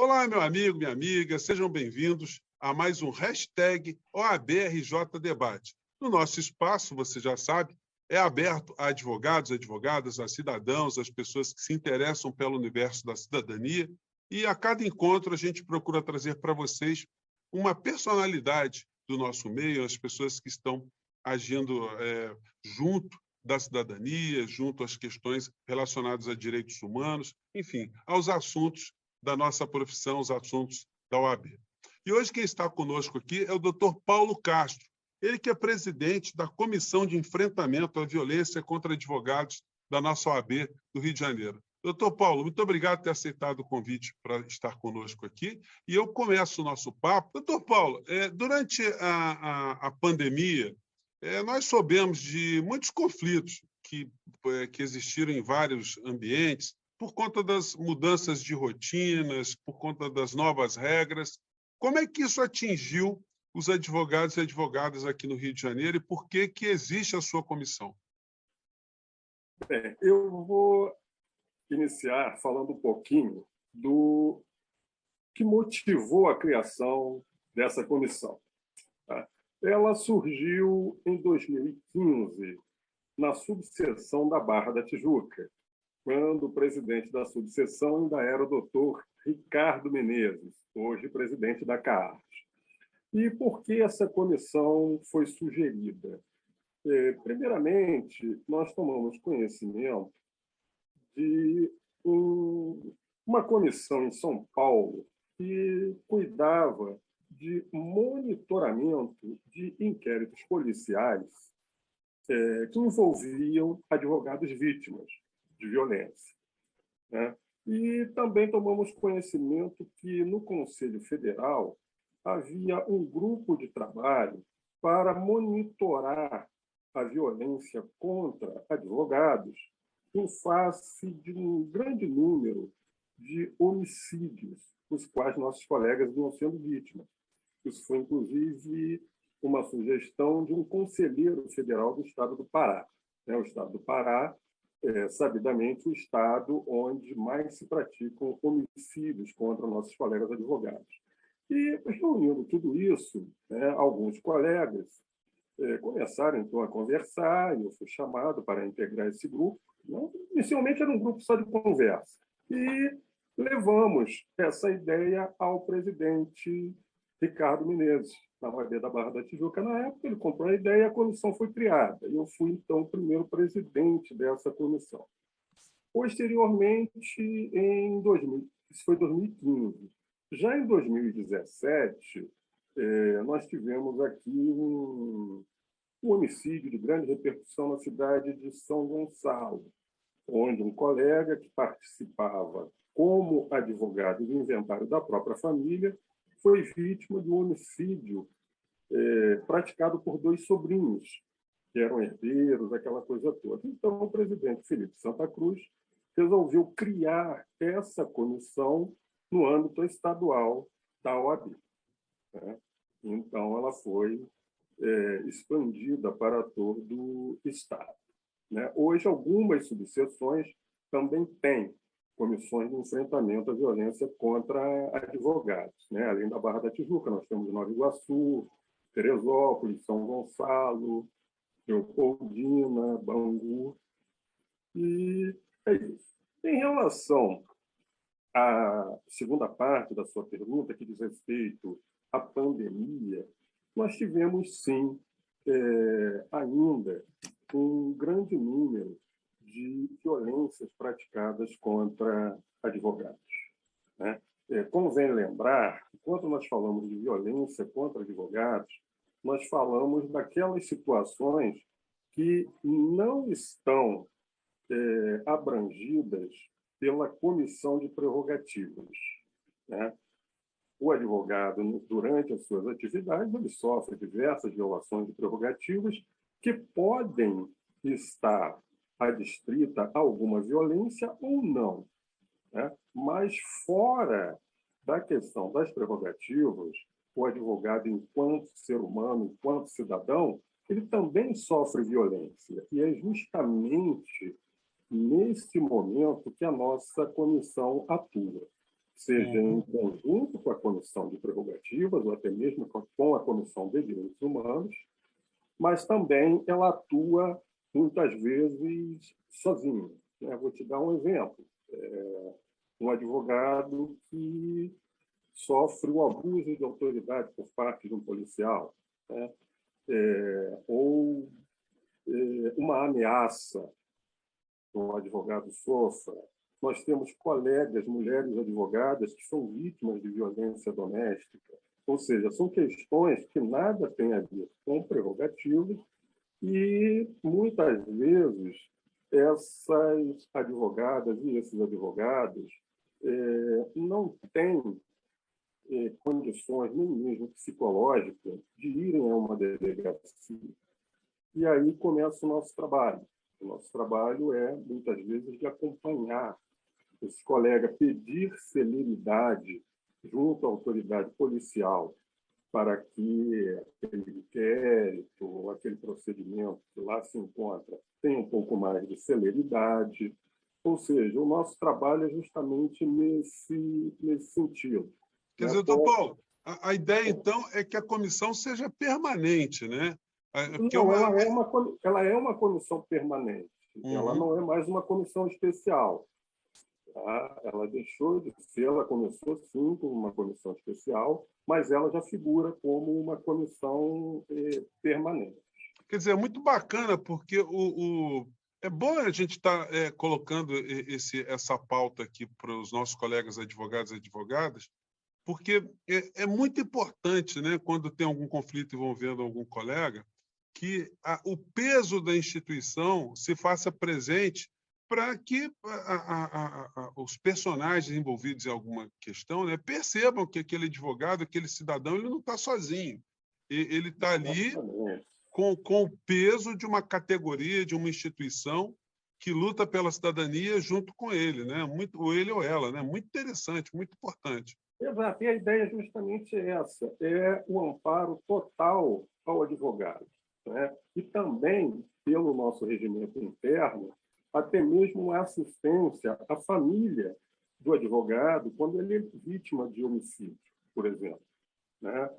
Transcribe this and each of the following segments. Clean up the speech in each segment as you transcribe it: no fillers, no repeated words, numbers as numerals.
Olá, meu amigo, minha amiga, sejam bem-vindos a mais um hashtag OABRJ Debate. No nosso espaço, você já sabe, é aberto a advogados, advogadas, a cidadãos, as pessoas que se interessam pelo universo da cidadania, e a cada encontro a gente procura trazer para vocês uma personalidade do nosso meio, as pessoas que estão agindo junto da cidadania, junto às questões relacionadas a direitos humanos, enfim, aos assuntos da nossa profissão, os assuntos da OAB. E hoje quem está conosco aqui é o Dr. Paulo Castro, ele que é presidente da Comissão de Enfrentamento à Violência contra Advogados da nossa OAB do Rio de Janeiro. Doutor Paulo, muito obrigado por ter aceitado o convite para estar conosco aqui. E eu começo o nosso papo. Doutor Paulo, durante a pandemia, nós soubemos de muitos conflitos que existiram em vários ambientes, por conta das mudanças de rotinas, por conta das novas regras. Como é que isso atingiu os advogados e advogadas aqui no Rio de Janeiro e por que existe a sua comissão? Bem, eu vou iniciar falando um pouquinho do que motivou a criação dessa comissão. Tá? Ela surgiu em 2015, na subseção da Barra da Tijuca, quando o presidente da subseção ainda era o doutor Ricardo Menezes, hoje presidente da CAART. E por que essa comissão foi sugerida? Primeiramente, nós tomamos conhecimento de uma comissão em São Paulo que cuidava de monitoramento de inquéritos policiais que envolviam advogados vítimas de violência, né? E também tomamos conhecimento que no Conselho Federal havia um grupo de trabalho para monitorar a violência contra advogados em face de um grande número de homicídios, os quais nossos colegas vinham sendo vítimas. Isso foi, inclusive, uma sugestão de um conselheiro federal do Estado do Pará. O Estado do Pará sabidamente o estado onde mais se praticam homicídios contra nossos colegas advogados. E, reunindo tudo isso, alguns colegas começaram, então, a conversar, e eu fui chamado para integrar esse grupo. Inicialmente era um grupo só de conversa. E levamos essa ideia ao presidente Ricardo Menezes, na OAB da Barra da Tijuca. Na época, ele comprou a ideia e a comissão foi criada. Eu fui, então, o primeiro presidente dessa comissão. Posteriormente, isso foi 2015. Já em 2017, nós tivemos aqui um homicídio de grande repercussão na cidade de São Gonçalo, onde um colega que participava como advogado do inventário da própria família foi vítima de um homicídio praticado por dois sobrinhos, que eram herdeiros, aquela coisa toda. Então, o presidente Felipe Santa Cruz resolveu criar essa comissão no âmbito estadual da OAB. Né? Então, ela foi expandida para todo o Estado. Né? Hoje, algumas subseções também têm comissões de enfrentamento à violência contra advogados. Né? Além da Barra da Tijuca, nós temos Nova Iguaçu, Teresópolis, São Gonçalo, Leopoldina, Bangu. E é isso. Em relação à segunda parte da sua pergunta, que diz respeito à pandemia, nós tivemos, sim, ainda um grande número de violências praticadas contra advogados. Né? Convém lembrar que, quando nós falamos de violência contra advogados, nós falamos daquelas situações que não estão abrangidas pela comissão de prerrogativas. Né? O advogado, durante as suas atividades, ele sofre diversas violações de prerrogativas que podem estar adstrita a alguma violência ou não. Né? Mas, fora da questão das prerrogativas, o advogado, enquanto ser humano, enquanto cidadão, ele também sofre violência. E é justamente nesse momento que a nossa comissão atua. seja em conjunto com a Comissão de Prerrogativas ou até mesmo com a Comissão de Direitos Humanos, mas também ela atua muitas vezes sozinha. Vou te dar um exemplo. Um advogado que sofre o abuso de autoridade por parte de um policial, né? Ou uma ameaça que um advogado sofra. Nós temos colegas, mulheres advogadas, que são vítimas de violência doméstica. Ou seja, são questões que nada têm a ver com prerrogativas e, muitas vezes, essas advogadas e esses advogados não têm condições, nem mesmo psicológicas, de irem a uma delegacia. E aí começa o nosso trabalho. O nosso trabalho é, muitas vezes, de acompanhar esse colega, pedir celeridade junto à autoridade policial para que aquele inquérito, aquele procedimento que lá se encontra tenha um pouco mais de celeridade. Ou seja, o nosso trabalho é justamente nesse sentido. Quer dizer, doutor Paulo, a ideia, então, é que a comissão seja permanente, né? Porque não, ela é uma comissão permanente. Ela não é mais uma comissão especial. Tá? Ela deixou de ser, ela começou, sim, como uma comissão especial, mas ela já figura como uma comissão permanente. Quer dizer, é muito bacana, porque é bom a gente estar colocando essa pauta aqui para os nossos colegas advogados e advogadas, porque é muito importante, né, quando tem algum conflito envolvendo algum colega, que o peso da instituição se faça presente para que os personagens envolvidos em alguma questão, né, percebam que aquele advogado, aquele cidadão, ele não está sozinho. Ele está ali com o peso de uma categoria, de uma instituição que luta pela cidadania junto com ele, né? Ou ele ou ela, né? Muito interessante, muito importante. Exato, e a ideia é justamente essa, é o amparo total ao advogado, né? E também, pelo nosso regimento interno, até mesmo uma assistência à família do advogado quando ele é vítima de homicídio, por exemplo, né?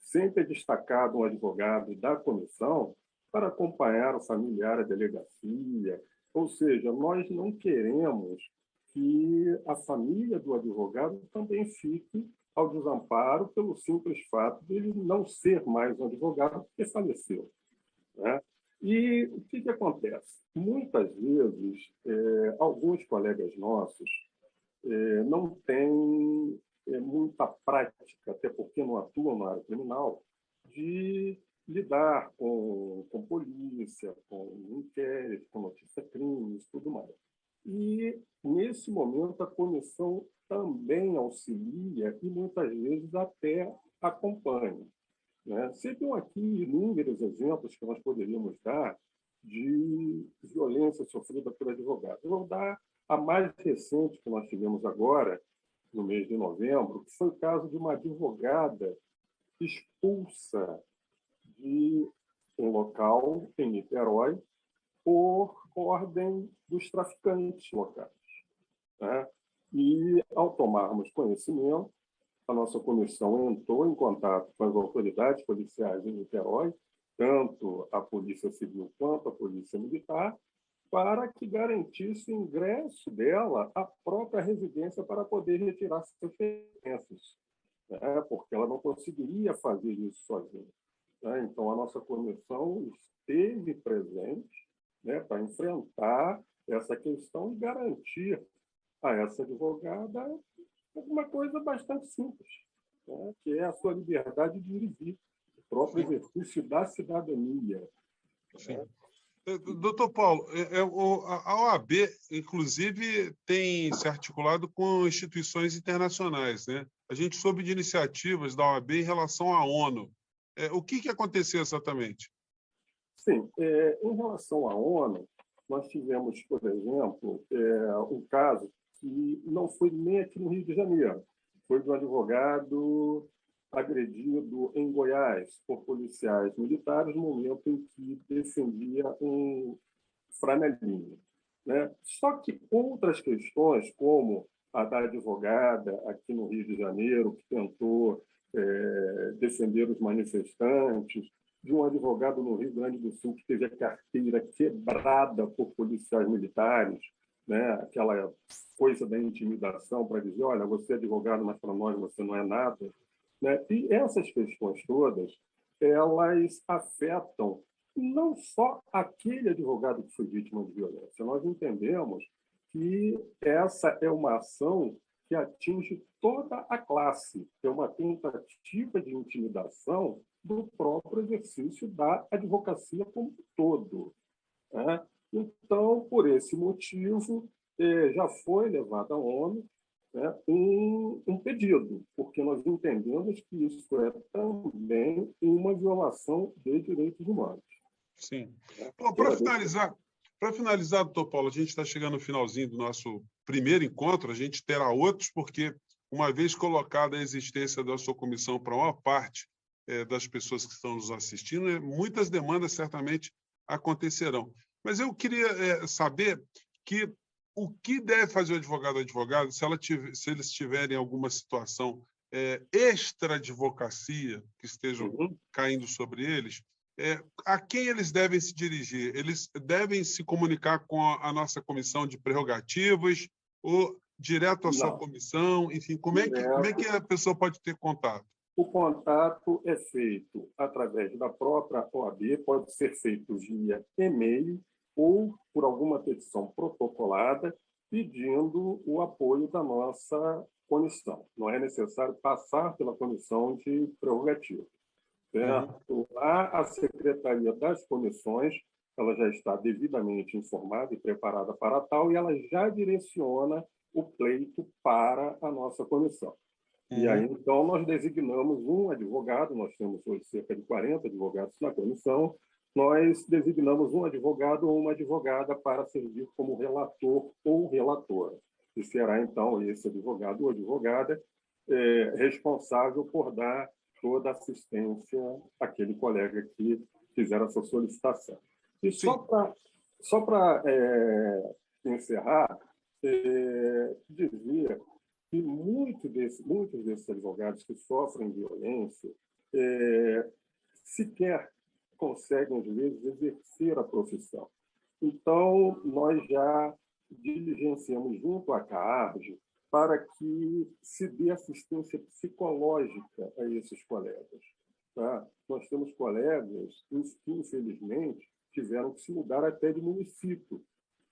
Sempre é destacado um advogado da comissão para acompanhar o familiar à delegacia, ou seja, nós não queremos que a família do advogado também fique ao desamparo pelo simples fato de ele não ser mais um advogado porque faleceu, né? E o que acontece? Muitas vezes, alguns colegas nossos não têm muita prática, até porque não atuam na área criminal, de lidar com polícia, com inquérito, com notícia crimes, tudo mais. E, nesse momento, a comissão também auxilia e, muitas vezes, até acompanha, né? Seriam aqui inúmeros exemplos que nós poderíamos dar de violência sofrida por advogados. Eu vou dar a mais recente que nós tivemos agora, no mês de novembro, que foi o caso de uma advogada expulsa de um local em Niterói por ordem dos traficantes locais, né? E, ao tomarmos conhecimento, a nossa comissão entrou em contato com as autoridades policiais em Niterói, tanto a Polícia Civil quanto a Polícia Militar, para que garantisse o ingresso dela à própria residência para poder retirar seus pertences, né? Porque ela não conseguiria fazer isso sozinha, né? Então, a nossa comissão esteve presente, né, para enfrentar essa questão e garantir a essa advogada uma coisa bastante simples, né, que é a sua liberdade de ir e vir, o próprio exercício da cidadania. Sim. Né? Doutor Paulo, a OAB, inclusive, tem se articulado com instituições internacionais, né? A gente soube de iniciativas da OAB em relação à ONU. O que aconteceu exatamente? Sim, em relação à ONU, nós tivemos, por exemplo, um caso que não foi nem aqui no Rio de Janeiro, foi de um advogado agredido em Goiás por policiais militares no momento em que defendia um franelinho, né? Só que outras questões, como a da advogada aqui no Rio de Janeiro, que tentou defender os manifestantes, de um advogado no Rio Grande do Sul que teve a carteira quebrada por policiais militares, né? Aquela coisa da intimidação para dizer, olha, você é advogado, mas para nós você não é nada. Né? E essas questões todas, elas afetam não só aquele advogado que foi vítima de violência. Nós entendemos que essa é uma ação que atinge toda a classe, é uma tentativa de intimidação do próprio exercício da advocacia como um todo. Né? Então, por esse motivo, já foi levado à ONU, né, um pedido, porque nós entendemos que isso é também uma violação de direitos humanos. Sim. Para finalizar, doutor Paulo, a gente está chegando no finalzinho do nosso primeiro encontro, a gente terá outros, porque, uma vez colocada a existência da sua comissão para uma parte das pessoas que estão nos assistindo, muitas demandas certamente acontecerão. Mas eu queria saber o que deve fazer o advogado ou advogada se eles tiverem alguma situação extra-advocacia que estejam caindo sobre eles, a quem eles devem se dirigir? Eles devem se comunicar com a nossa comissão de prerrogativas ou direto à sua comissão? Enfim, como é que a pessoa pode ter contato? O contato é feito através da própria OAB, pode ser feito via e-mail ou por alguma petição protocolada, pedindo o apoio da nossa comissão. Não é necessário passar pela comissão de prerrogativa. Certo? A Secretaria das Comissões, ela já está devidamente informada e preparada para tal, e ela já direciona o pleito para a nossa comissão. E aí, então, nós designamos um advogado, nós temos hoje cerca de 40 advogados na comissão, nós designamos um advogado ou uma advogada para servir como relator ou relatora. E será, então, esse advogado ou advogada responsável por dar toda a assistência àquele colega que fizer essa solicitação. E só para encerrar, dizer que muitos desses advogados que sofrem violência sequer conseguem, às vezes, exercer a profissão. Então, nós já diligenciamos junto à CAARJ para que se dê assistência psicológica a esses colegas. Tá? Nós temos colegas que, infelizmente, tiveram que se mudar até de município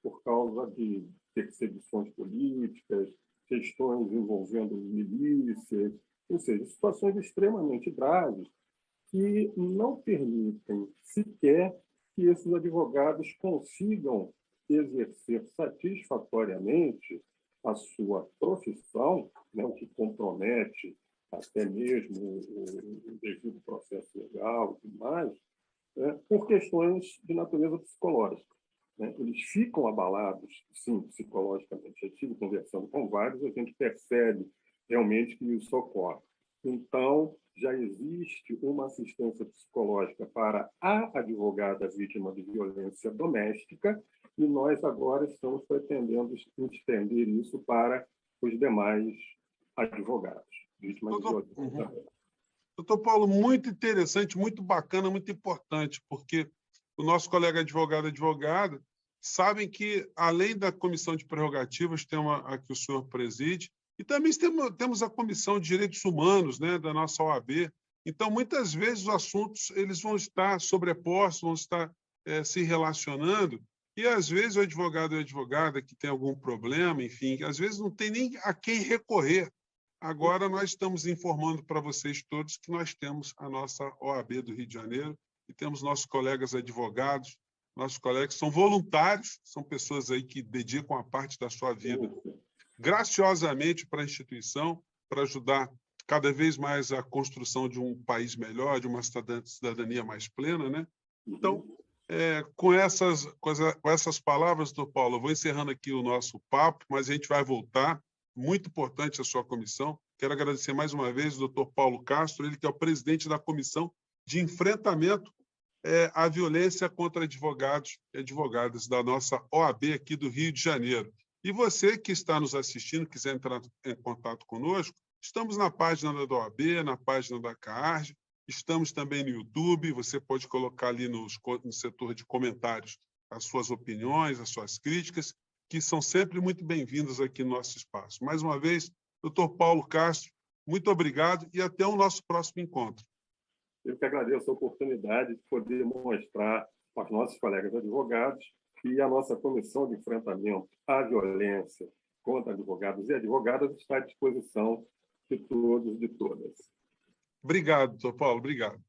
por causa de perseguições políticas, questões envolvendo milícias, ou seja, situações extremamente graves que não permitem sequer que esses advogados consigam exercer satisfatoriamente a sua profissão, né, o que compromete até mesmo o devido processo legal e tudo mais, por questões de natureza psicológica. Né? Eles ficam abalados, sim, psicologicamente. Eu estive conversando com vários, a gente percebe realmente que isso ocorre. Então, já existe uma assistência psicológica para a advogada vítima de violência doméstica e nós agora estamos pretendendo estender isso para os demais advogados vítimas de violência doméstica. Doutor Paulo, muito interessante, muito bacana, muito importante, porque o nosso colega advogado e advogada sabem que, além da comissão de prerrogativas, tem a que o senhor preside, e também temos a Comissão de Direitos Humanos, né, da nossa OAB. Então, muitas vezes, os assuntos eles vão estar sobrepostos, vão estar se relacionando, e, às vezes, o advogado ou a advogada que tem algum problema, enfim, às vezes não tem nem a quem recorrer. Agora, nós estamos informando para vocês todos que nós temos a nossa OAB do Rio de Janeiro e temos nossos colegas advogados, nossos colegas que são voluntários, são pessoas aí que dedicam a parte da sua vida graciosamente para a instituição, para ajudar cada vez mais a construção de um país melhor, de uma cidadania mais plena, né? Então, com essas palavras, doutor Paulo, eu vou encerrando aqui o nosso papo, mas a gente vai voltar. Muito importante a sua comissão. Quero agradecer mais uma vez o doutor Paulo Castro, ele que é o presidente da Comissão de Enfrentamento à Violência contra Advogados e Advogadas da nossa OAB aqui do Rio de Janeiro. E você que está nos assistindo, quiser entrar em contato conosco, estamos na página da OAB, na página da CAARJ, estamos também no YouTube, você pode colocar ali no setor de comentários as suas opiniões, as suas críticas, que são sempre muito bem-vindas aqui no nosso espaço. Mais uma vez, doutor Paulo Castro, muito obrigado e até o nosso próximo encontro. Eu que agradeço a oportunidade de poder mostrar aos nossos colegas advogados que a nossa Comissão de Enfrentamento à Violência contra Advogados e Advogadas está à disposição de todos e de todas. Obrigado, doutor Paulo, obrigado.